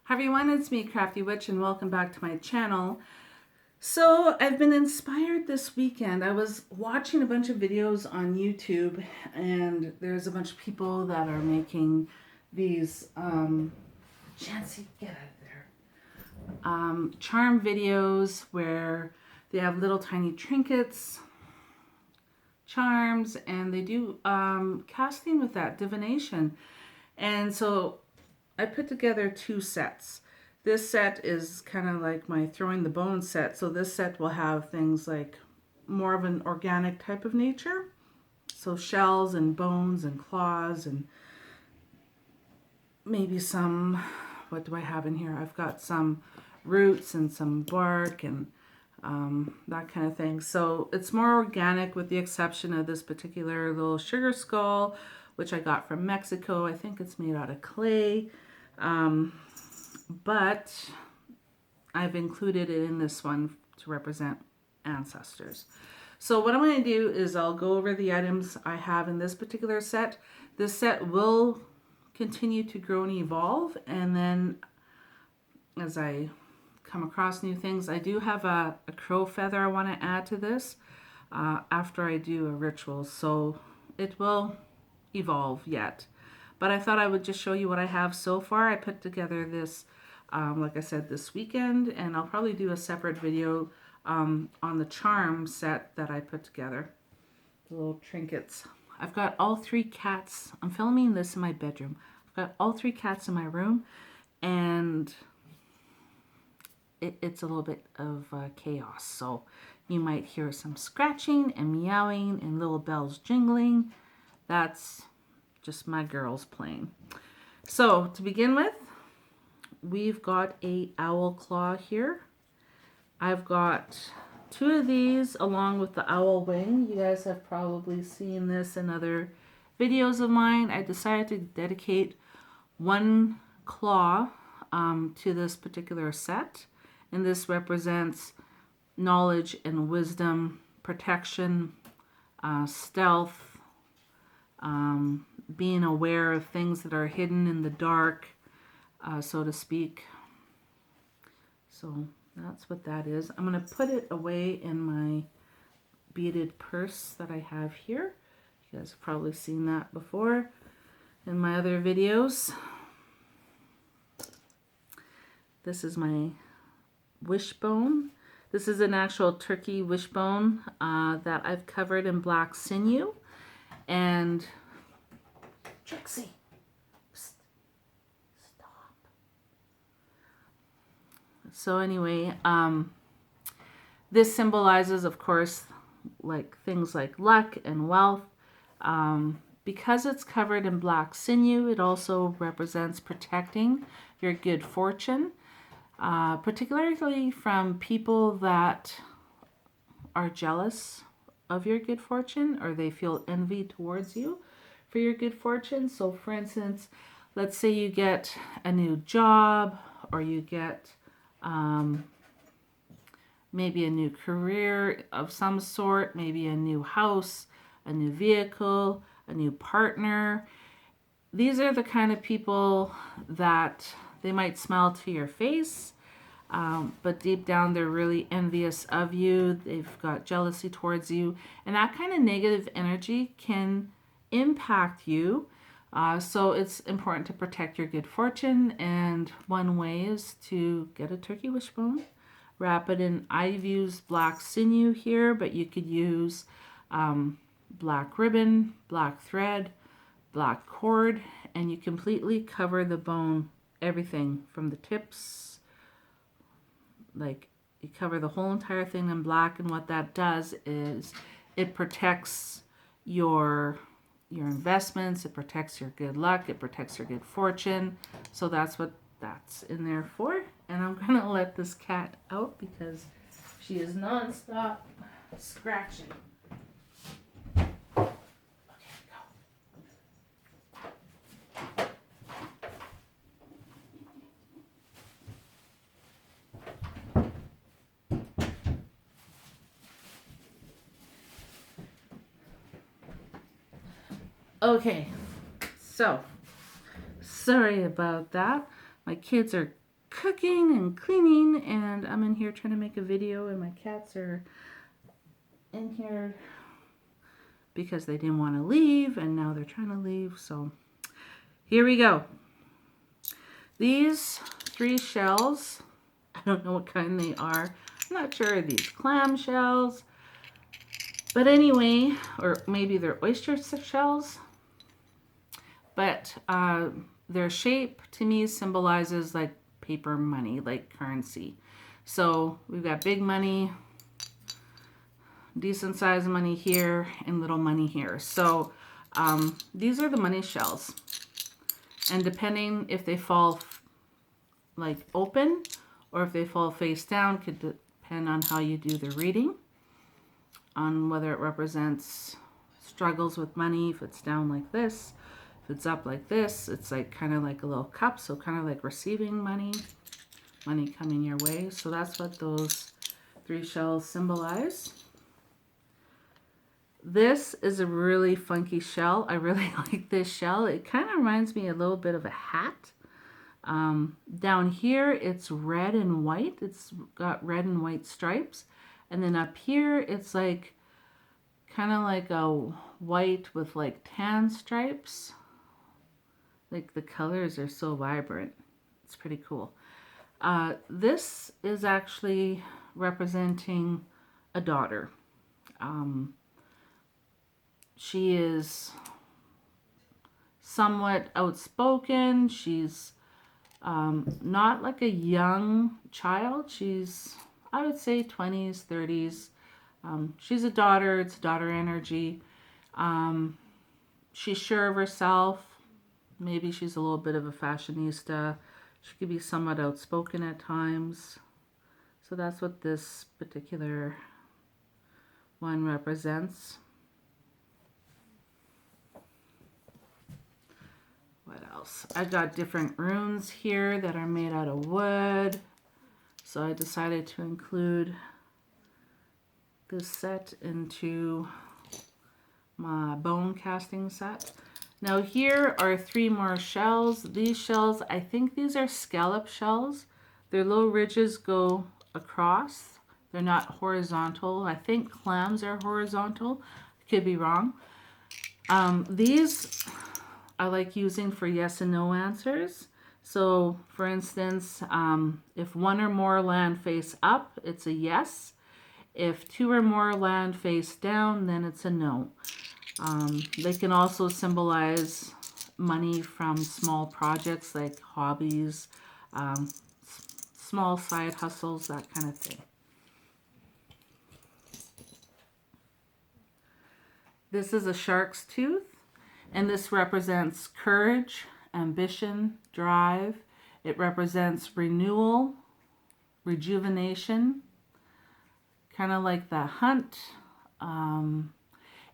Hi everyone, it's me, Crafty Witch, and welcome back to my channel. So I've been inspired this weekend. I was watching a bunch of videos on YouTube, and there's a bunch of people that are making these, Chancy, get out of there, charm videos where they have little tiny trinkets, charms, and they do casting with that, divination. And so I put together two sets. This set is kind of like my throwing the bone set. So this set will have things like more of an organic type of nature. So shells and bones and claws and maybe some, what do I have in here? I've got some roots and some bark and that kind of thing. So it's more organic with the exception of this particular little sugar skull, which I got from Mexico. I think it's made out of clay. But I've included it in this one to represent ancestors. So what I'm going to do is I'll go over the items I have in this particular set. This set will continue to grow and evolve, and then as I come across new things, I do have a crow feather I want to add to this after I do a ritual, so it will evolve yet. But I thought I would just show you what I have so far. I put together this, like I said, this weekend, and I'll probably do a separate video on the charm set that I put together. The little trinkets. I've got all three cats. I'm filming this in my bedroom. I've got all three cats in my room, and it's a little bit of chaos. So you might hear some scratching and meowing and little bells jingling. That's just my girls playing. So to begin with, we've got a owl claw here. I've got two of these along with the owl wing. You guys have probably seen this in other videos of mine. I decided to dedicate one claw to this particular set, and this represents knowledge and wisdom, protection, stealth, being aware of things that are hidden in the dark, so to speak. So that's what that is. I'm going to put it away in my beaded purse that I have here. You guys have probably seen that before in my other videos. This is my wishbone. This is an actual turkey wishbone that I've covered in black sinew. And Trixie, psst, stop. So anyway, this symbolizes, of course, like things like luck and wealth. Because it's covered in black sinew, it also represents protecting your good fortune, particularly from people that are jealous of your good fortune, or they feel envy towards you for your good fortune. So for instance, let's say you get a new job, or you get maybe a new career of some sort, maybe a new house, a new vehicle, a new partner. These are the kind of people that they might smile to your face, but deep down they're really envious of you. They've got jealousy towards you, and that kind of negative energy can impact you. So it's important to protect your good fortune, and one way is to get a turkey wishbone, wrap it in. I've used black sinew here, but you could use black ribbon, black thread, black cord, and you completely cover the bone, everything from the tips, like you cover the whole entire thing in black. And what that does is it protects your investments, it protects your good luck, it protects your good fortune. So that's what that's in there for. And I'm gonna let this cat out because she is non-stop scratching. Okay, so sorry about that. My kids are cooking and cleaning, and I'm in here trying to make a video, and my cats are in here because they didn't want to leave, and now they're trying to leave. So here we go. These 3 shells, I don't know what kind they are. I'm not sure, are these clam shells? But anyway, or maybe they're oyster shells. But their shape to me symbolizes like paper money, like currency. So we've got big money, decent sized money here, and little money here. So these are the money shells. And depending if they fall like open or if they fall face down could depend on how you do the reading, on whether it represents struggles with money. If it's down like this, if it's up like this, it's like kind of like a little cup, so kind of like receiving money coming your way. So that's what those 3 shells symbolize. This is a really funky shell. I really like this shell. It kind of reminds me a little bit of a hat. Down here, it's red and white. It's got red and white stripes. And then up here, it's like kind of like a white with like tan stripes. Like the colors are so vibrant. It's pretty cool. This is actually representing a daughter. She is somewhat outspoken. She's not like a young child. She's, I would say, 20s, 30s. She's a daughter. It's daughter energy. She's sure of herself. Maybe she's a little bit of a fashionista. She could be somewhat outspoken at times. So that's what this particular one represents. What else? I've got different runes here that are made out of wood. So I decided to include this set into my bone casting set. Now here are 3 more shells. These shells, I think these are scallop shells. Their little ridges go across. They're not horizontal. I think clams are horizontal. Could be wrong. These I like using for yes and no answers. So for instance, if 1 or more land face up, it's a yes. If 2 or more land face down, then it's a no. They can also symbolize money from small projects like hobbies, small side hustles, that kind of thing. This is a shark's tooth, and this represents courage, ambition, drive. It represents renewal, rejuvenation, kind of like the hunt.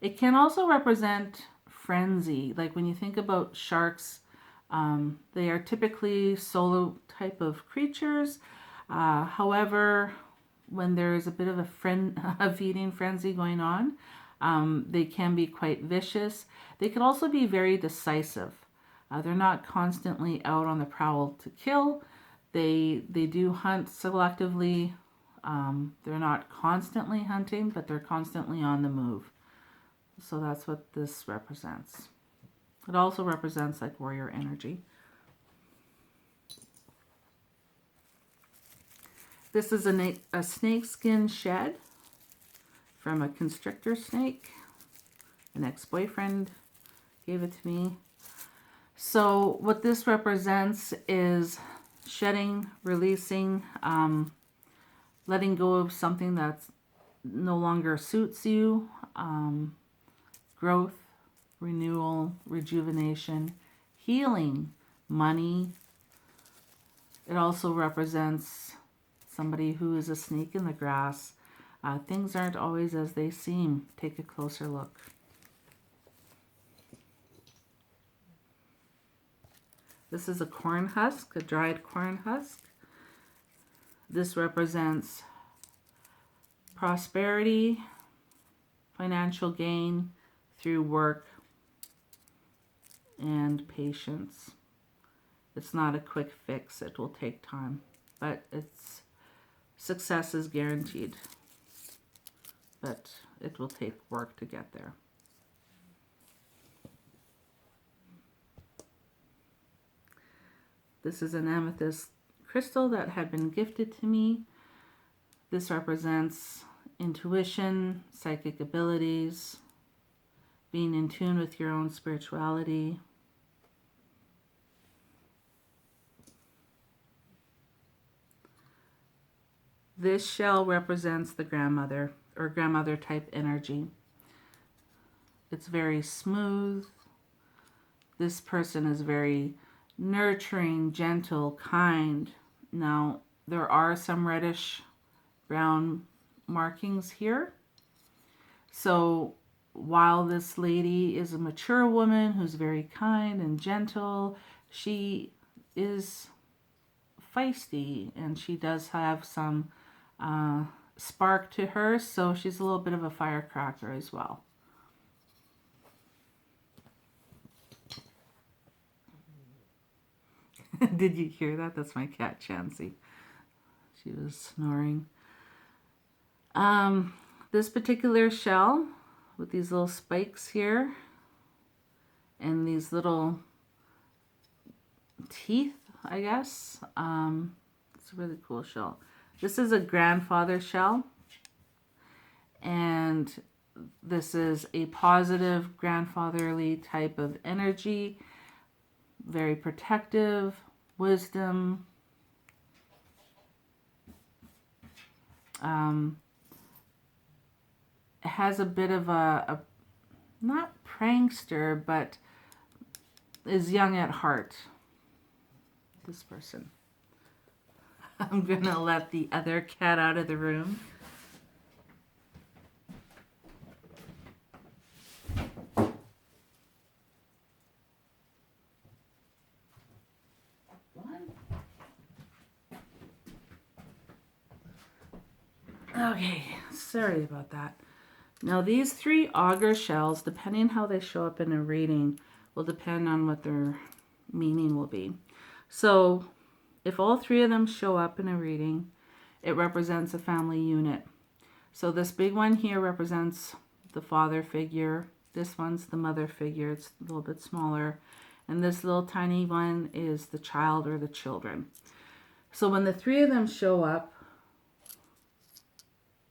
It can also represent frenzy. Like when you think about sharks, they are typically solo type of creatures. However, when there's a bit of a feeding frenzy going on, they can be quite vicious. They can also be very decisive. They're not constantly out on the prowl to kill. They do hunt selectively. They're not constantly hunting, but they're constantly on the move. So that's what this represents. It also represents like warrior energy. This is a snake skin shed from a constrictor snake. An ex-boyfriend gave it to me. So what this represents is shedding, releasing, letting go of something that no longer suits you, growth, renewal, rejuvenation, healing, money. It also represents somebody who is a snake in the grass. Things aren't always as they seem. Take a closer look. This is a corn husk, a dried corn husk. This represents prosperity, financial gain through work and patience. It's not a quick fix. It will take time, but success is guaranteed. But it will take work to get there. This is an amethyst crystal that had been gifted to me. This represents intuition, psychic abilities, being in tune with your own spirituality. This shell represents the grandmother or grandmother type energy. It's very smooth. This person is very nurturing, gentle, kind. Now, there are some reddish brown markings here. So while this lady is a mature woman who's very kind and gentle, she is feisty and she does have some spark to her, so she's a little bit of a firecracker as well. Did you hear that? That's my cat Chansey. She was snoring. This particular shell with these little spikes here and these little teeth, I guess. It's a really cool shell. This is a grandfather shell, and this is a positive grandfatherly type of energy, very protective, wisdom. It has a bit of a not prankster, but is young at heart. This person. I'm gonna let the other cat out of the room. Okay, sorry about that. Now these 3 auger shells, depending how they show up in a reading, will depend on what their meaning will be. So if all 3 of them show up in a reading, it represents a family unit. So this big one here represents the father figure. This one's the mother figure. It's a little bit smaller. And this little tiny one is the child or the children. So when the 3 of them show up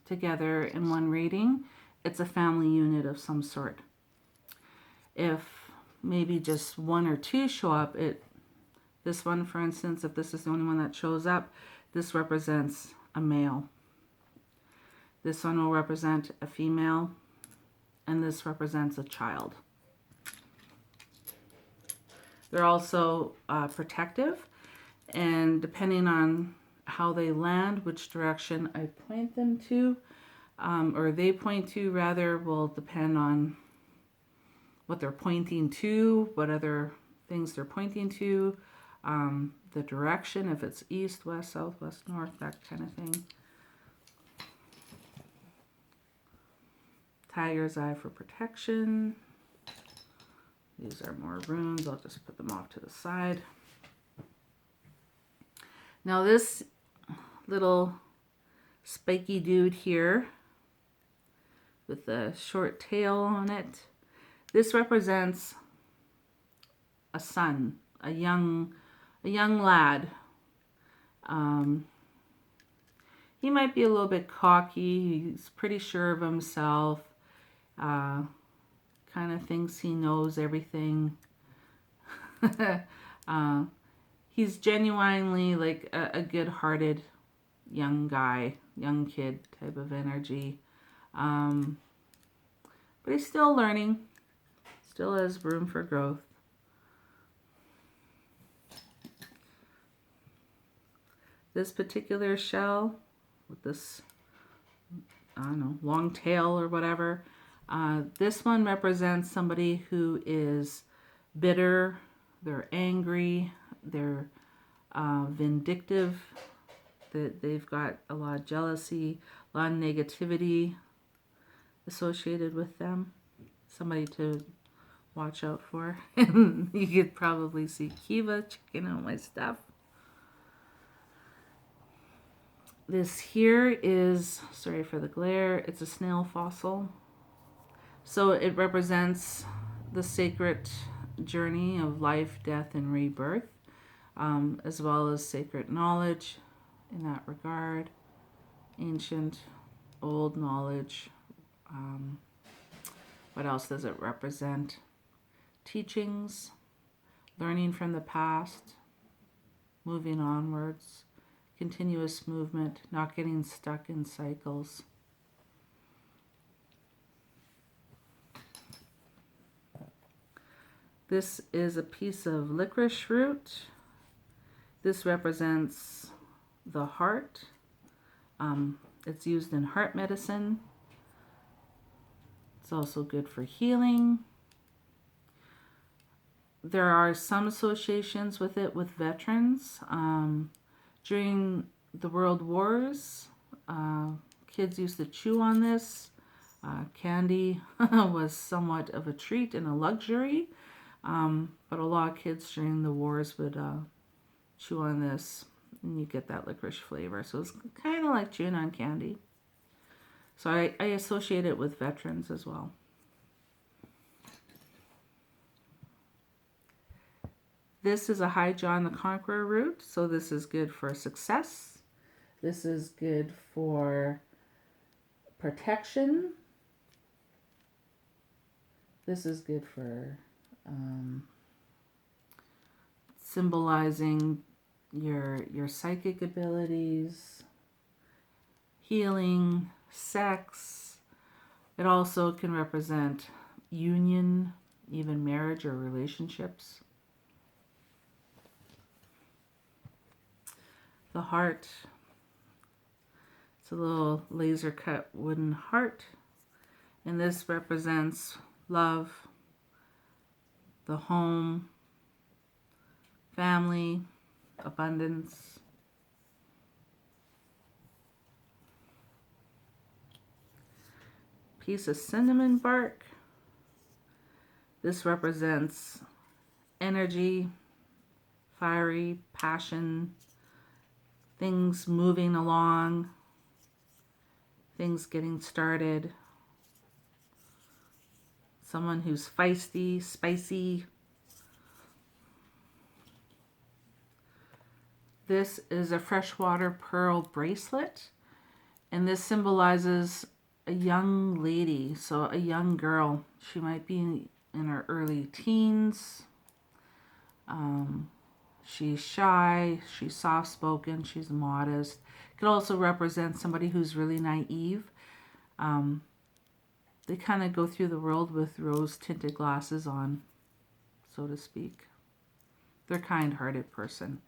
together in one reading, it's a family unit of some sort. If maybe just 1 or 2 show up, this one, for instance, if this is the only one that shows up, this represents a male. This one will represent a female, and this represents a child. They're also protective, and depending on how they land, which direction I point them to, or they point to rather, will depend on what they're pointing to, what other things they're pointing to, the direction, if it's east, west, south, west, north, that kind of thing. Tiger's eye for protection. These are more runes. I'll just put them off to the side. Now this little spiky dude here with the short tail on it, this represents a son, a young lad. He might be a little bit cocky. He's pretty sure of himself. Kind of thinks he knows everything. He's genuinely like a good-hearted young guy, young kid type of energy. But he's still learning. Still has room for growth. This particular shell with this, I don't know, long tail or whatever, this one represents somebody who is bitter, they're angry, they're vindictive, they've got a lot of jealousy, a lot of negativity associated with them. Somebody to watch out for. And you could probably see Kiva checking out my stuff. This here is, sorry for the glare, it's a snail fossil. So it represents the sacred journey of life, death, and rebirth, as well as sacred knowledge in that regard, ancient, old knowledge. What else does it represent? Teachings, learning from the past, moving onwards, continuous movement, not getting stuck in cycles. This is a piece of licorice root. This represents the heart. It's used in heart medicine. It's also good for healing. There are some associations with it with veterans. During the World Wars, kids used to chew on this. Candy was somewhat of a treat and a luxury, but a lot of kids during the wars would chew on this, and you get that licorice flavor. So it's kind of like chewing on candy. So I associate it with veterans as well. This is a High John the Conqueror root, so this is good for success. This is good for protection. This is good for symbolizing your psychic abilities, healing, sex. It also can represent union, even marriage or relationships. The heart, it's a little laser cut wooden heart, and this represents love, the home, family, abundance. Piece of cinnamon bark. This represents energy, fiery, passion, things moving along, things getting started. Someone who's feisty, spicy. This is a freshwater pearl bracelet, and this symbolizes a young lady, so a young girl. She might be in her early teens. She's shy, she's soft-spoken, she's modest. It could also represent somebody who's really naive. They kind of go through the world with rose-tinted glasses on, so to speak. They're a kind-hearted person,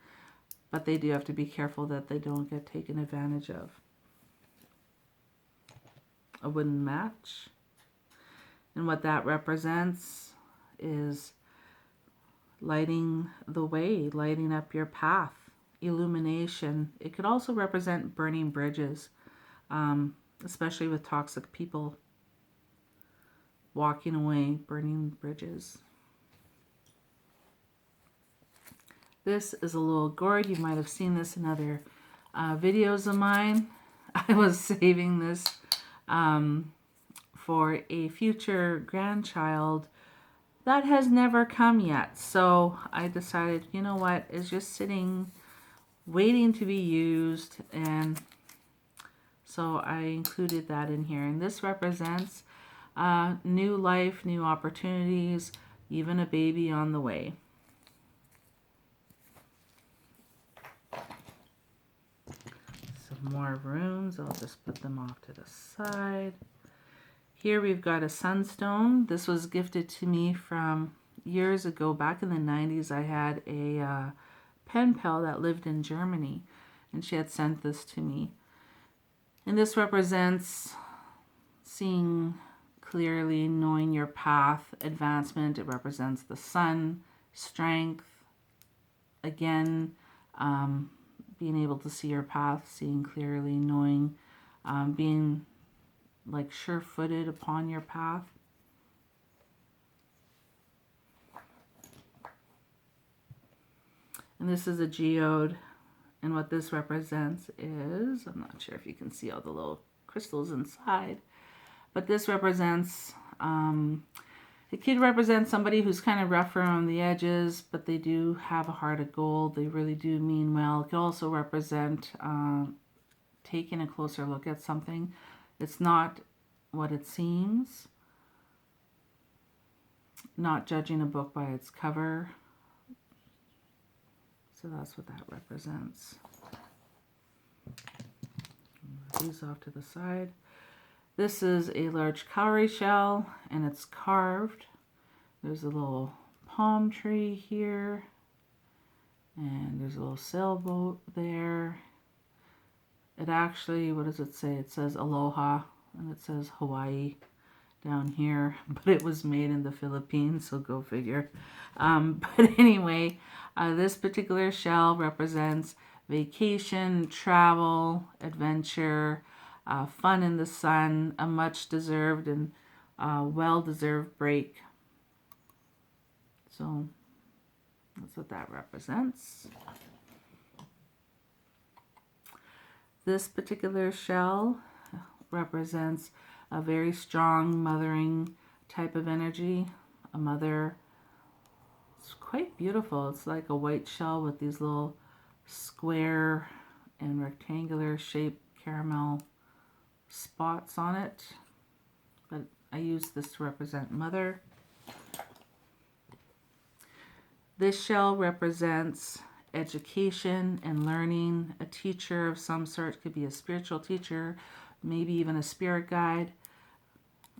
but they do have to be careful that they don't get taken advantage of. A wooden match. And what that represents is lighting the way, lighting up your path, illumination. It could also represent burning bridges, especially with toxic people. Walking away, burning bridges. This is a little gourd. You might have seen this in other videos of mine. I was saving this for a future grandchild that has never come yet. So I decided, you know what, it's just sitting, waiting to be used. And so I included that in here. And this represents new life, new opportunities, even a baby on the way. Some more runes. I'll just put them off to the side. Here we've got a Sunstone. This was gifted to me from years ago. Back in the 90s, I had a pen pal that lived in Germany, and she had sent this to me. And this represents seeing clearly, knowing your path, advancement. It represents the sun, strength. Again, being able to see your path, seeing clearly, knowing, being like sure-footed upon your path. And this is a geode. And what this represents is, I'm not sure if you can see all the little crystals inside, but this represents, it could represent somebody who's kind of rough around the edges, but they do have a heart of gold. They really do mean well. It could also represent taking a closer look at something. It's not what it seems. Not judging a book by its cover. So that's what that represents. Move these off to the side. This is a large cowrie shell, and it's carved. There's a little palm tree here, and there's a little sailboat there. It actually, what does it say? It says aloha, and it says Hawaii down here, but it was made in the Philippines, so go figure. But anyway, this particular shell represents vacation, travel, adventure, fun in the sun, a much deserved and well-deserved break. So that's what that represents. This particular shell represents a very strong mothering type of energy. A mother. It's quite beautiful. It's like a white shell with these little square and rectangular shaped caramel spots on it. But I use this to represent mother. This shell represents education and learning. A teacher of some sort, could be a spiritual teacher, maybe even a spirit guide.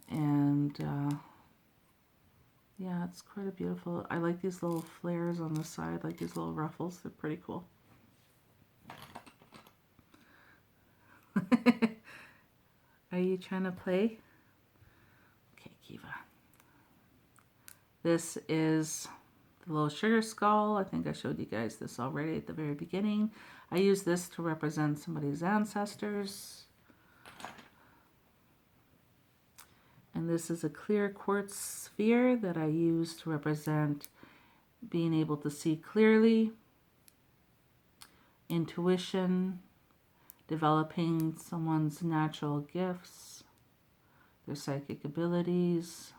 And yeah, it's quite a beautiful. I like these little flares on the side, like these little ruffles. They're pretty cool. Are you trying to play? Okay, Kiva. This is the little sugar skull. I think I showed you guys this already at the very beginning. I use this to represent somebody's ancestors. And this is a clear quartz sphere that I use to represent being able to see clearly, intuition, developing someone's natural gifts, their psychic abilities,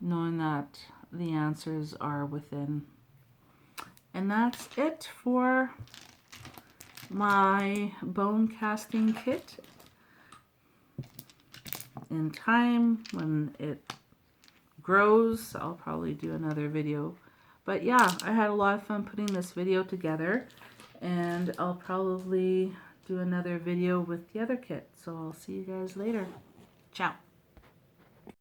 knowing that the answers are within. And that's it for my bone casting kit. In time, when it grows, I'll probably do another video. But yeah, I had a lot of fun putting this video together, and I'll probably do another video with the other kit. So I'll see you guys later. Ciao.